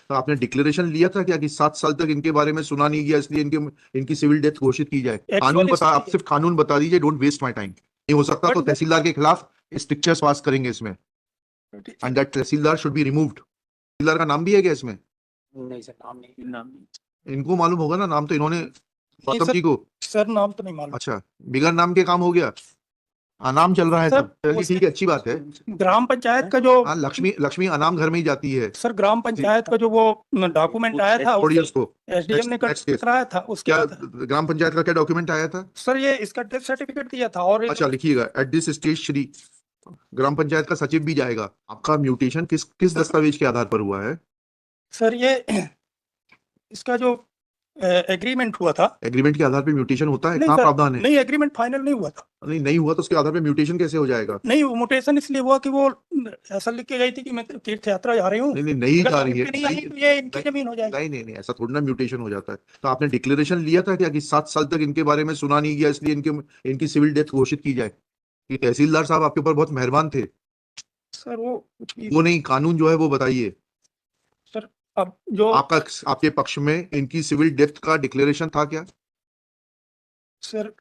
तो आपने डिक्लेरेशन लिया था क्या कि 7 साल तक इनके बारे में सुना नहीं गया, इसलिए इनकी सिविल डेथ घोषित की जाए? कानून बता, आप सिर्फ कानून बता दीजिए, डोंट वेस्ट माय टाइम। नहीं हो सकता तो तहसीलदार के खिलाफ स्ट्रिक्चर्स पास करेंगे इसमें, and that tahsildar should be removed. Tahsildar का नाम भी है क्या इसमें? नहीं सर, नाम नहीं। इनको मालूम होगा ना, नाम तो इन्होंने गौतम जी को। सर नाम तो नहीं मालूम। अच्छा, बिगर नाम के काम हो गया, अनाम चल रहा है सब। चलिए ठीक है, अच्छी बात है। ग्राम पंचायत का जो हाँ, लक्ष्मी अनाम घर में ही जाती है सर, ग्राम पंचायत का जो वो डॉक्यूमेंट आया था, छोड़िए उसको। एसडीएम ने कराया था, उसके क्या बाद ग्राम पंचायत का क्या डॉक्यूमेंट आया था? सर ये इसका डेथ सर्टिफिकेट दिया था। और अच्छा, लिखिएगा, एट दिस स्टेज श्री ग्राम पंचायत का सचिव भी जाएगा। आपका म्यूटेशन किस किस दस्तावेज के आधार पर हुआ है? सर ये इसका जो एग्रीमेंट हुआ था। एग्रीमेंट के आधार पर म्यूटेशन होता है? नहीं कहाँ सर, प्रावधान है? नहीं एग्रीमेंट फाइनल नहीं हुआ था। नहीं हुआ तो उसके आधार पर म्यूटेशन कैसे हो जाएगा? नहीं, वो म्यूटेशन इसलिए हुआ कि वो ऐसा लिख के गई थी कि मैं तीर्थ यात्रा जा रही हूँ। नहीं जा रही है। नहीं आई तो ये इनकी जमीन हो जाएगी। नहीं, ऐसा थोड़ी ना म्यूटेशन हो जाता है। तो आपने डिक्लेरेशन लिया था क्या कि 7 साल तक इनके बारे में सुना नहीं गया, इसलिए इनकी सिविल डेथ घोषित की जाए? कि तहसीलदार साहब आपके ऊपर बहुत मेहरबान थे? सर वो नहीं, कानून जो है वो बताइए सर। अब जो आपके पक्ष में इनकी सिविल डेथ का डिक्लेरेशन था क्या? सर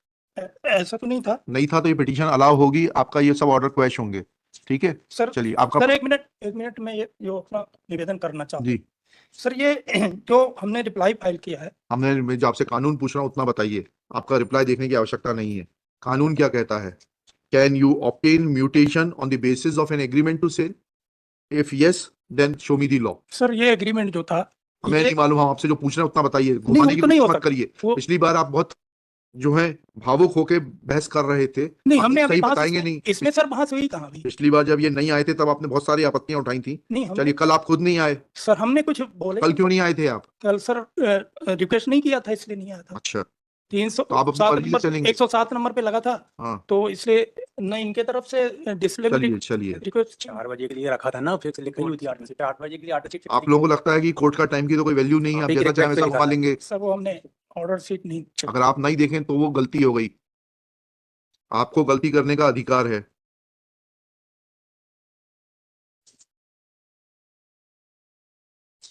ऐसा तो नहीं था। नहीं था तो ये पिटीशन अलाउ होगी, आपका ये सब ऑर्डर क्वैश होंगे। ठीक है सर, चलिए आपका। सर एक मिनट में ये जो अपना निवेदन करना चाहता हूँ जी सर। ये जो हमने रिप्लाई फाइल किया है, मैं जो आपसे कानून पूछ रहा हूँ उतना बताइए, आपका रिप्लाई देखने की आवश्यकता नहीं है। कानून क्या कहता है? Can you obtain mutation on the basis of an agreement to sell? If yes then show me the law. Sir ये एग्रीमेंट जो था, हमें नहीं मालूम, हम आपसे जो पूछ रहे हैं उतना बताइए, नहीं, घुमाने की तो नहीं कोशिश हो मत करिए। वो- पिछली बार आप बहुत जो है भावुक होके बहस कर रहे थे। नहीं, आप हमने अभी सही बहस बताएंगे नहीं। इसमें सर बहस हुई कहाँ हुई? पिछली बार जब ये नहीं आए थे तब आपने बहुत सारी आपत्तियां उठाई थी। नहीं, चलिए, कल आप खुद नहीं आए। सर हमने कुछ बोले। कल क्यों नहीं आए थे आप? कल सर रिक्वेस्ट नहीं किया था, इसलिए नहीं आया था। अच्छा, 307 तो आप अपनी मर्जी से चलेंगे। 107 नंबर पे लगा था। हाँ, तो इसलिए न इनके तरफ से चलिए रिक्वेस्ट 4 बजे के लिए रखा था ना, फिर से लिखी हुई थी 8 बजे पे, 8 बजे के लिए 8 बजे। आप लोगों को लगता है कि कोर्ट का टाइम की तो कोई वैल्यू नहीं है, आप ठीक है, जैसा चाहे रिक्वेस्ट वैसा लिखा घुमा था। लेंगे। सर वो हमने ऑर्डर शीट नहीं अगर आप नहीं देखें तो वो गलती हो गई, आपको गलती करने का अधिकार है।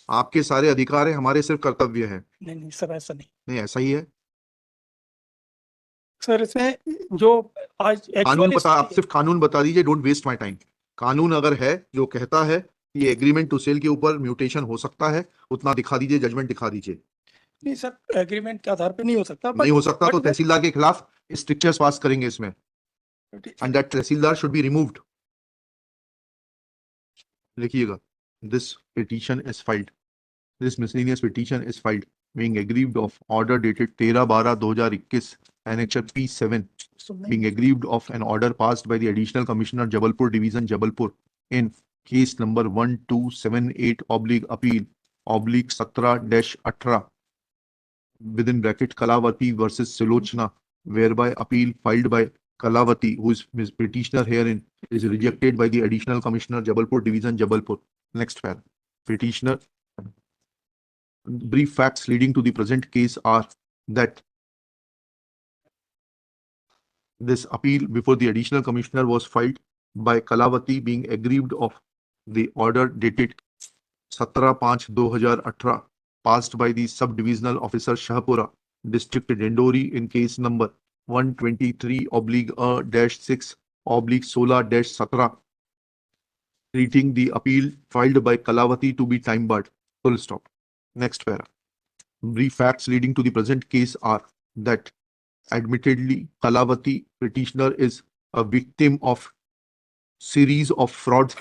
आपके सारे अधिकार है, हमारे सिर्फ कर्तव्य है। नहीं सर, ऐसा नहीं। नहीं, ऐसा ही है। सर इसमें जो आज कानून बता, आप सिर्फ कानून बता दीजिए, डोंट वेस्ट माय टाइम। कानून अगर है जो कहता है कि एग्रीमेंट टू सेल के ऊपर म्यूटेशन हो सकता है, उतना दिखा दीजिए, जजमेंट दिखा दीजिए। नहीं सर, एग्रीमेंट के आधार पे नहीं हो सकता। नहीं हो सकता तो तहसीलदार के खिलाफ स्ट्रिक्चर्स पास करेंगे इसमें, and that tahsildar should be removed. लिखिएगा, this petition is filed, this miscellaneous petition is filed being aggrieved of order dated 13/12/2021 annexure P7, being aggrieved of an order passed by the additional commissioner Jabalpur division Jabalpur in case number 1278/appeal/17-18 within bracket Kalavati versus Silochna, whereby appeal filed by Kalavati, who is petitioner herein, is rejected by the additional commissioner Jabalpur division Jabalpur. Next paragraph. Petitioner brief facts leading to the present case are that this appeal before the additional commissioner was filed by Kalavati, being aggrieved of the order dated 17/5/2018 passed by the sub-divisional officer Shahpura, district Dendori, in case number 123/6/16-17, treating the appeal filed by Kalavati to be time barred. Full stop. Next para. Brief facts leading to the present case are that admittedly Kalavati petitioner is a victim of series of frauds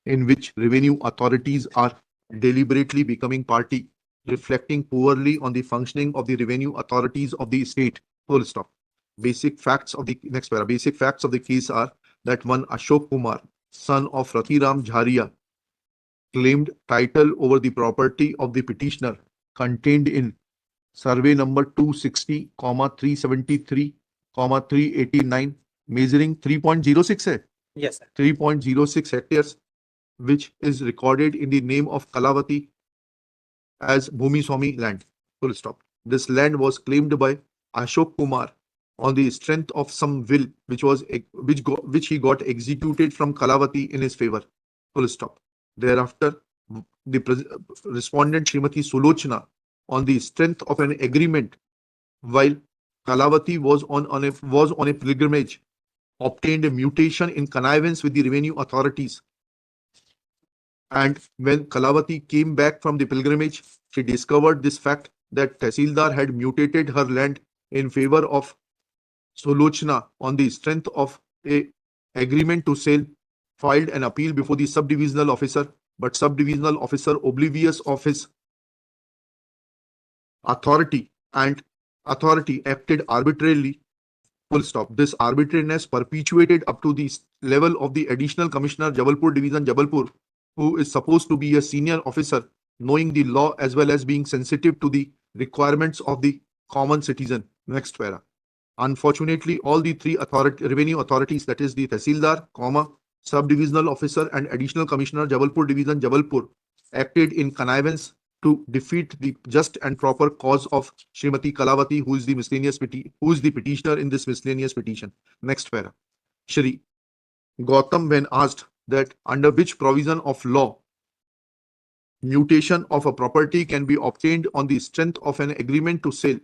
in which revenue authorities are deliberately becoming party, reflecting poorly on the functioning of the revenue authorities of the state. Full stop. Basic facts of the next para. Basic facts of the case are that one Ashok Kumar, son of Rathiram Jharia, claimed title over the property of the petitioner contained in survey number 260,373,389, measuring 3.06 hai? Yes, sir. 3.06 hectares, which is recorded in the name of Kalavati as Bhumi Swami land. Full stop. This land was claimed by Ashok Kumar on the strength of some will which he got executed from Kalavati in his favor. Full stop. Thereafter, the respondent Srimati Sulochana on the strength of an agreement while Kalavati was on a pilgrimage, obtained a mutation in connivance with the revenue authorities. And when Kalavati came back from the pilgrimage, she discovered this fact that Tehsildar had mutated her land in favor of Sulochana on the strength of a agreement to sell, filed an appeal before the subdivisional officer, but subdivisional officer, oblivious of his authority, acted arbitrarily. Full stop. This arbitrariness perpetuated up to the level of the additional commissioner, Jabalpur Division, Jabalpur, who is supposed to be a senior officer, knowing the law as well as being sensitive to the requirements of the common citizen. Next para. Unfortunately, all the three revenue authorities, that is the Tehsildar, subdivisional officer and additional commissioner, Jabalpur Division, Jabalpur, acted in connivance to defeat the just and proper cause of Srimati Kalavati, who is the petitioner in this miscellaneous petition. Next para. Shri Gautam, when asked that under which provision of law mutation of a property can be obtained on the strength of an agreement to sell,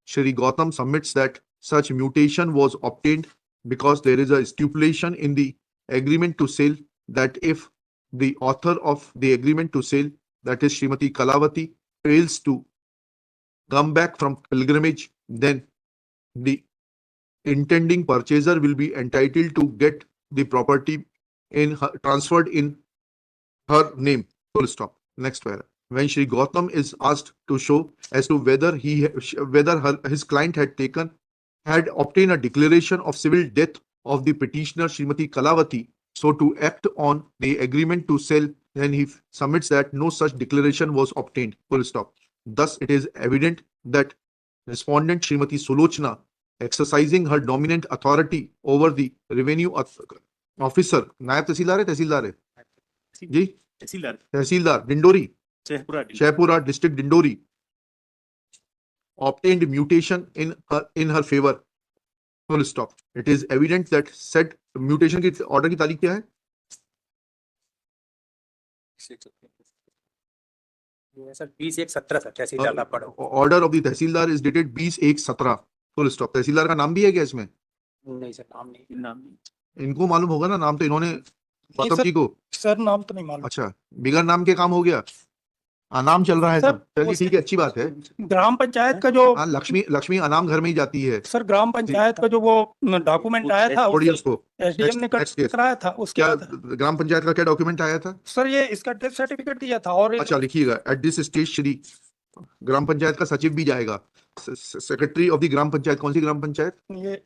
Shri Gautam submits that such mutation was obtained because there is a stipulation in the agreement to sell that if the author of the agreement to sell, that is Srimati Kalavati, fails to come back from pilgrimage, then the intending purchaser will be entitled to get the property transferred in her name. Full stop. Next para. When Shri Gautam is asked to show as to whether his client had obtained a declaration of civil death of the petitioner Srimati Kalavati, so to act on the agreement to sell, then he submits that no such declaration was obtained. Full stop. Thus, it is evident that respondent Srimati Sulochana, exercising her dominant authority over the revenue officer, नायब तहसीलदार है जी, तहसीलदार Dindori, Shaipura district, Dindori, obtained mutation in her favor. Full stop. It is evident that said mutation की order की तारीख क्या है? Sir 20/1/17 sir तहसीलदार का पढ़ो. Order of the tehsildar is dated 20/1/17. Full stop. तहसीलदार का नाम भी है क्या इसमें? नहीं सर, नाम नहीं. इनको मालूम होगा ना, नाम तो इन्होंने गौतम जी को. सर नाम तो नहीं मालूम. अच्छा, बिगर नाम के काम हो गया. नाम चल रहा है सर, सब. चलिए ठीक है, अच्छी बात है. ग्राम पंचायत का जो लक्ष्मी अनाम घर में ही जाती है. सर ग्राम पंचायत का जो वो डॉक्यूमेंट आया था, छोड़िए उसको. एसडीएम ने कराया था. उसके क्या बाद ग्राम पंचायत का क्या डॉक्यूमेंट आया था? सर ये इसका डेथ सर्टिफिकेट दिया था. और अच्छा, लिखिएगा. एट दिस स्टेज श्री ग्राम पंचायत का सचिव भी जाएगा. Secretary of the gram panchayat. कौन सी ग्राम पंचायत? ये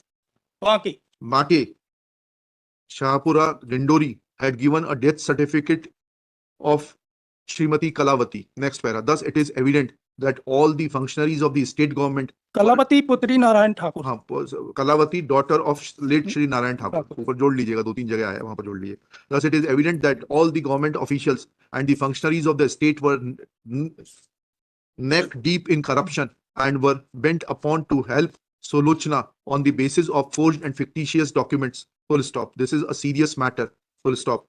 बाकी Make Shahpura Dindori had given a death certificate of Srimati Kalavati. Next para. Thus, it is evident that all the functionaries of the state government, Kalavati पुत्री नारायण ठाकुर, हाँ, Kalavati, daughter of late Shri Narayan Thakur, ऊपर जोड़ लीजिएगा, 2-3 जगह आया, वहां पर जोड़ लीजिए. Thus, it is evident that all the government officials and the functionaries of the state were neck deep in corruption and were bent upon to help Sulochana on the basis of forged and fictitious documents. Full stop. This is a serious matter. Full stop.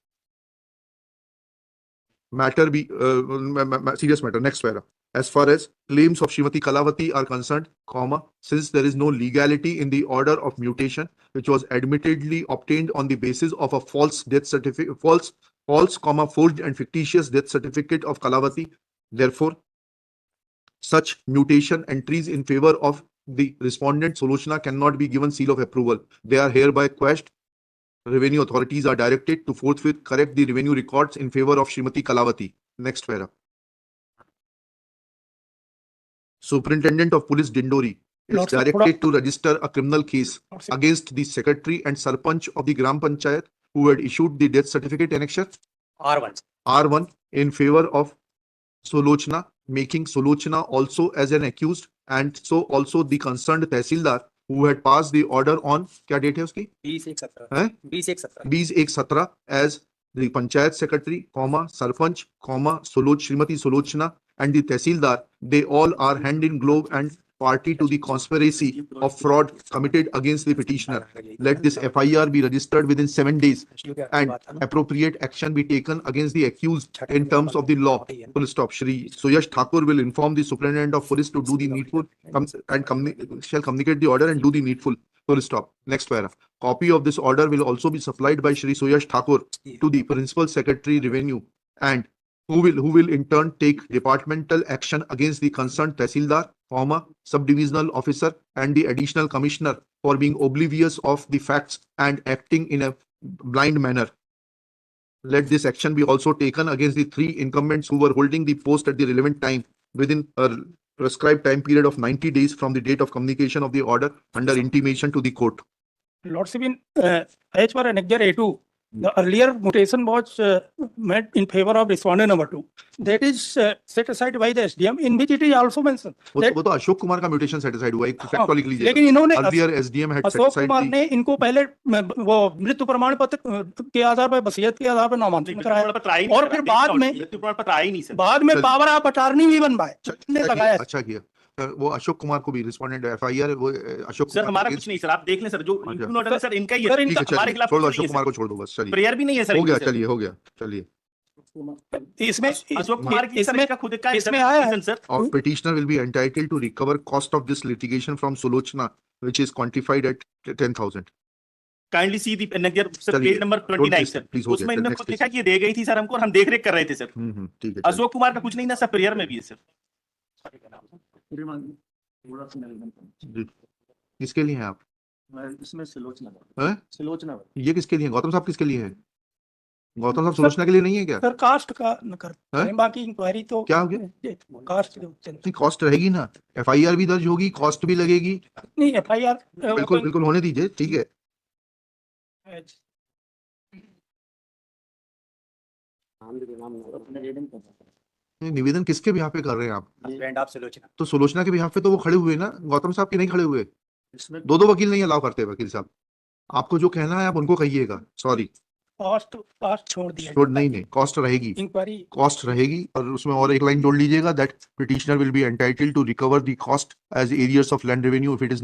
Serious matter. Next para. As far as claims of Srimati Kalavati are concerned, since there is no legality in the order of mutation, which was admittedly obtained on the basis of a false death certificate, forged and fictitious death certificate of Kalavati, therefore, such mutation entries in favor of the respondent Sulochana cannot be given seal of approval. They are hereby quashed. Revenue authorities are directed to forthwith correct the revenue records in favor of Srimati Kalavati. Next para. Superintendent of Police Dindori is Lord, sir, directed to register a criminal case against the secretary and sarpanch of the Gram Panchayat who had issued the death certificate annexure R1 in favor of Sulochana, making Sulochana also as an accused, and so also the concerned Tehsildar who had passed the order on, क्या date है उसकी? 20/1/17 as the Panchayat Secretary, Sarpanch, Srimati Sulochana and the Tehsildar. They all are hand in glove and party to the conspiracy of fraud committed against the petitioner. Let this FIR be registered within 7 days and appropriate action be taken against the accused in terms of the law. Full stop. Shri Suyash Thakur will inform the superintendent of police to do the needful shall communicate the order and do the needful. Full stop. Next para. Copy of this order will also be supplied by Shri Suyash Thakur to the Principal Secretary Revenue, and who will in turn take departmental action against the concerned Tehsildar, Sub-Divisional Officer and the Additional Commissioner for being oblivious of the facts and acting in a blind manner. Let this action be also taken against the 3 incumbents who were holding the post at the relevant time within a prescribed time period of 90 days from the date of communication of the order under intimation to the court. Lordship, as per Annexure A2, the earlier mutation was made in favor of respondent number 2. That is set aside by the SDM, in which it is also mentioned. वो that- तो अशोक कुमार का mutation cetacide हुआ है, एक fact लिख लीजिए. लेकिन इन्होंने Earlier SDM had set Ashok aside Kumar the ने इनको पहले वो मृत्यु प्रमाण पत्र के आधार पर, वसीयत के आधार पर नामांकन कराया, और फिर बाद में चल- पावर ऑफ अटॉर्नी भी बनवाए, ने लगाया। अच्छा किया. वो अशोक कुमार को भी रिस्पोंडेंट FIR वो अशोक सर कुमार हमारा के- कुछ नहीं सर, आप देख लें सर, जो अच्छा। इनपुट ऑर्डर है सर इनका ही सर, है, ठीक है, हमारे चलिए खिलाफ छोड़ दो, कुछ नहीं अशोक है कुमार सर। को छोड़ दो बस. चलिए प्रेयर भी नहीं है सर हो गया. इनकी, सर। चलिए हो गया. चलिए. इसमें अशोक कुमार की सर इसमें इसका खुद का है इसमें सर, आया है। petition, sir Or petitioner will be entitled to recover cost of this litigation from Sulochana, which is quantified at 10,000. Kindly see the Annexure sir चलिए, page number don't 29 please, sir, please, हो गया. उसमें इन्होंने Next खुद please. लिखा कि ये दे गई थी सर हमको और हम देख रेख कर रहे थे सर। ठीक है. अशोक कुमार का कुछ नहीं ना सर, प्रेयर में भी है सर। जी. किसके लिए हैं आप? इसमें सुलोचना हैं? सुलोचना ये किसके लिए है? गौतम साहब किसके लिए है? गौतम साहब सुलोचना के लिए नहीं है क्या? सर कास्ट का न कर, हैं? बाकी इंक्वायरी तो क्या हो गया? कास्ट नहीं, कॉस्ट रहेगी ना. FIR भी दर्ज होगी, कॉस्ट भी लगेगी. नहीं, FIR बिल्कुल बिल्कुल होने दीजिए. ठीक है. नहीं, निवेदन किसके बिहाफ पे कर रहे हैं आप? फ्रेंड आप सुलोचना। तो सुलोचना के बिहाफ पे तो वो खड़े हुए ना, गौतम साहब के नहीं खड़े हुए. इसमें 2 वकील नहीं अलाउ करते वकील साहब. आपको जो कहना है आप उनको कहिएगा. सॉरी. कास्ट छोड़ दिया, छोड़ नहीं, कॉस्ट रहेगी. इंक्वायरी कॉस्ट रहेगी और उसमें और एक लाइन जोड़ लीजिएगा, that petitioner will be entitled to recover the cost as arrears of land revenue if it is not